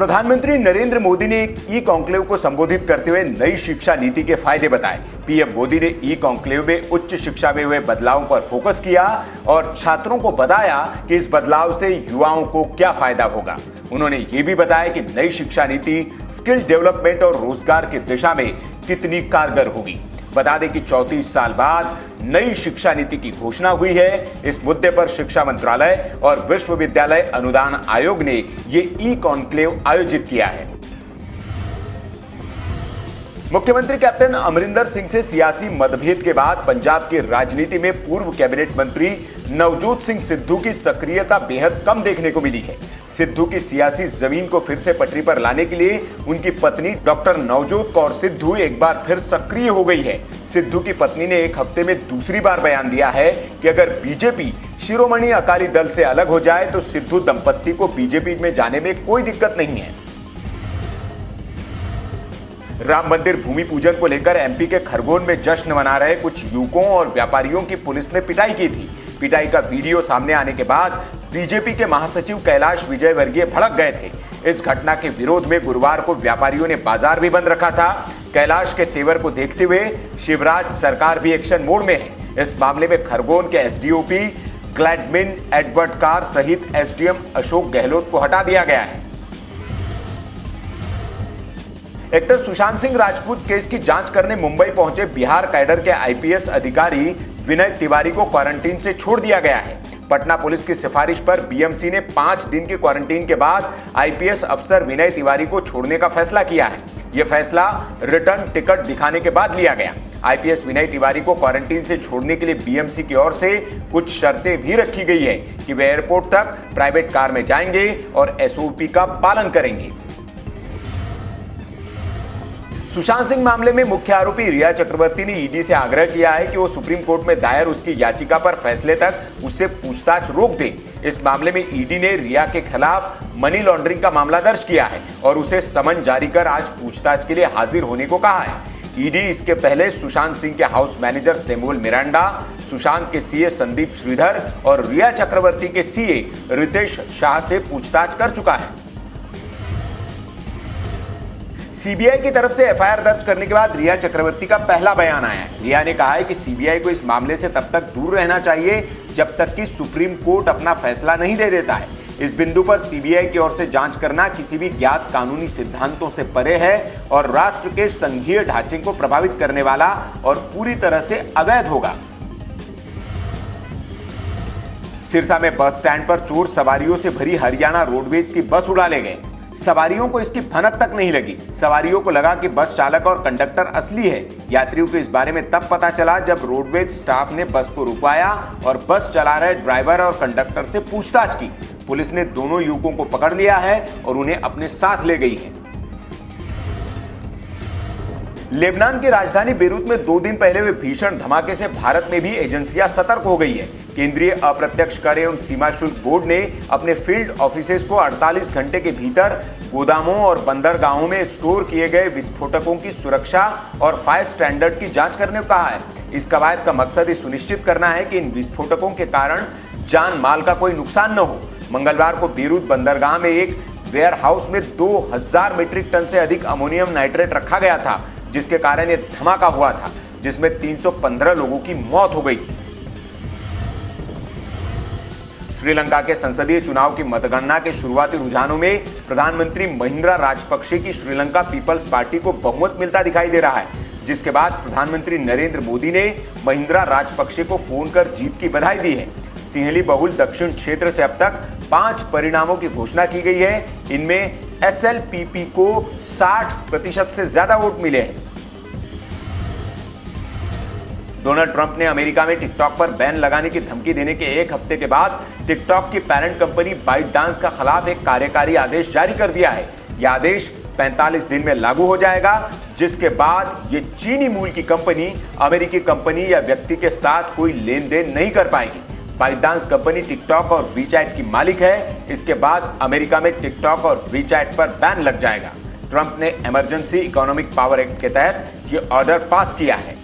प्रधानमंत्री नरेंद्र मोदी ने एक ई कॉन्क्लेव को संबोधित करते हुए नई शिक्षा नीति के फायदे बताए। पीएम मोदी ने ई कॉन्क्लेव में उच्च शिक्षा में हुए बदलावों पर फोकस किया और छात्रों को बताया कि इस बदलाव से युवाओं को क्या फायदा होगा। उन्होंने ये भी बताया कि नई शिक्षा नीति स्किल डेवलपमेंट और रोजगार की दिशा में कितनी कारगर होगी। बता दें कि 34 साल बाद नई शिक्षा नीति की घोषणा हुई है। इस मुद्दे पर शिक्षा मंत्रालय और विश्वविद्यालय अनुदान आयोग ने ये ई कॉन्क्लेव आयोजित किया है। मुख्यमंत्री कैप्टन अमरिंदर सिंह से सियासी मतभेद के बाद पंजाब की राजनीति में पूर्व कैबिनेट मंत्री नवजोत सिंह सिद्धू की सक्रियता बेहद कम देखने को मिली है। सिद्धू की सियासी जमीन को फिर से पटरी पर लाने के लिए उनकी पत्नी डॉक्टर नवजोत कौर सिद्धू एक बार फिर सक्रिय हो गई है। सिद्धू की पत्नी ने एक हफ्ते में दूसरी बार बयान दिया है कि अगर बीजेपी शिरोमणि अकाली दल से अलग हो जाए तो सिद्धू दंपत्ति को बीजेपी में जाने में कोई दिक्कत नहीं है। राम मंदिर भूमि पूजन को लेकर एमपी के खरगोन में जश्न मना रहे कुछ युवकों और व्यापारियों की पुलिस ने पिटाई की थी। पिटाई का वीडियो सामने आने के बाद बीजेपी के महासचिव कैलाश विजयवर्गीय भड़क गए थे। इस घटना के विरोध में गुरुवार को व्यापारियों ने बाजार भी बंद रखा था। कैलाश के तेवर को देखते हुए शिवराज सरकार भी एक्शन मोड में है। इस मामले में खरगोन के एसडीओपी ग्लैडमिन एडवर्ड कार सहित एसडीएम अशोक गहलोत को हटा दिया गया है। एक्टर सुशांत सिंह राजपूत केस की जांच करने मुंबई पहुंचे बिहार कैडर के आईपीएस अधिकारी विनय तिवारी को क्वारंटीन से छोड़ दिया गया है। पटना पुलिस की सिफारिश पर बीएमसी ने 5 दिन की क्वारंटीन के बाद आईपीएस अफसर विनय तिवारी को छोड़ने का फैसला किया है। यह फैसला रिटर्न टिकट दिखाने के बाद लिया गया। आईपीएस विनय तिवारी को क्वारंटीन से छोड़ने के लिए बीएमसी की ओर से कुछ शर्तें भी रखी गई है कि वे एयरपोर्ट तक प्राइवेट कार में जाएंगे और एसओपी का पालन करेंगे। सुशांत सिंह मामले में मुख्य आरोपी रिया चक्रवर्ती ने ईडी से आग्रह किया है कि वो सुप्रीम कोर्ट में दायर उसकी याचिका पर फैसले तक उससे पूछताछ रोक दे। इस मामले में ईडी ने रिया के खिलाफ मनी लॉन्ड्रिंग का मामला दर्ज किया है और उसे समन जारी कर आज पूछताछ के लिए हाजिर होने को कहा है। ईडी इसके पहले सुशांत सिंह के house manager Samuel Miranda, Sushant के सीए संदीप श्रीधर और रिया चक्रवर्ती के सीए रितेश शाह से पूछताछ कर चुका है। सीबीआई की तरफ से एफआईआर दर्ज करने के बाद रिया चक्रवर्ती का पहला बयान आया है। रिया ने कहा है कि सीबीआई को इस मामले से तब तक दूर रहना चाहिए जब तक कि सुप्रीम कोर्ट अपना फैसला नहीं दे देता है। इस बिंदु पर सीबीआई की ओर से जांच करना किसी भी ज्ञात कानूनी सिद्धांतों से परे है और राष्ट्र के संघीय ढांचे को प्रभावित करने वाला और पूरी तरह से अवैध होगा। सिरसा में बस स्टैंड पर चोर सवारियों से भरी हरियाणा रोडवेज की बस उड़ा ले गए। सवारियों को इसकी भनक तक नहीं लगी। सवारियों को लगा कि बस चालक और कंडक्टर असली है। यात्रियों को इस बारे में तब पता चला जब रोडवेज स्टाफ ने बस को रुकवाया और बस चला रहे ड्राइवर और कंडक्टर से पूछताछ की। पुलिस ने दोनों युवकों को पकड़ लिया है और उन्हें अपने साथ ले गई है। लेबनान की राजधानी बेरूत में 2 दिन पहले हुए भीषण धमाके से भारत में भी एजेंसियां सतर्क हो गई है। केंद्रीय अप्रत्यक्ष कर एवं सीमा शुल्क बोर्ड ने अपने फील्ड ऑफिसेज को 48 घंटे के भीतर गोदामों और बंदरगाहों में स्टोर किए गए विस्फोटकों की सुरक्षा और फायर स्टैंडर्ड की जांच करने को कहा है। इस कवायद का मकसद ये सुनिश्चित करना है कि इन विस्फोटकों के कारण जान माल का कोई नुकसान न हो। मंगलवार को बेरूत बंदरगाह में एक वेयर हाउस में 2000 मीट्रिक टन से अधिक अमोनियम नाइट्रेट रखा गया था, जिसके कारण यह धमाका हुआ था, जिसमें 315 लोगों की मौत हो गई। श्रीलंका के संसदीय चुनाव की मतगणना के शुरुआती रुझानों में प्रधानमंत्री महिंद्रा राजपक्षे की श्रीलंका पीपल्स पार्टी को बहुमत मिलता दिखाई दे रहा है, जिसके बाद प्रधानमंत्री नरेंद्र मोदी ने महिंद्रा राजपक्षे को फोन कर जीत की बधाई दी है। सिंहली बहुल दक्षिण क्षेत्र से अब तक 5 परिणामों की घोषणा की गई है। इनमें एसएलपीपी को 60% से ज्यादा वोट मिले हैं। डोनाल्ड ट्रंप ने अमेरिका में टिकटॉक पर बैन लगाने की धमकी देने के 1 हफ्ते के बाद टिकटॉक की पेरेंट कंपनी बाइटडांस का खिलाफ एक कार्यकारी आदेश जारी कर दिया है। यह आदेश 45 दिन में लागू हो जाएगा, जिसके बाद ये चीनी मूल की कंपनी अमेरिकी कंपनी या व्यक्ति के साथ कोई लेन देन नहीं कर पाएगी। बाइटडांस कंपनी टिकटॉक और वीचैट की मालिक है। इसके बाद अमेरिका में टिकटॉक और वीचैट पर बैन लग जाएगा। ट्रंप ने इमरजेंसी इकोनॉमिक पावर एक्ट के तहत ये ऑर्डर पास किया है।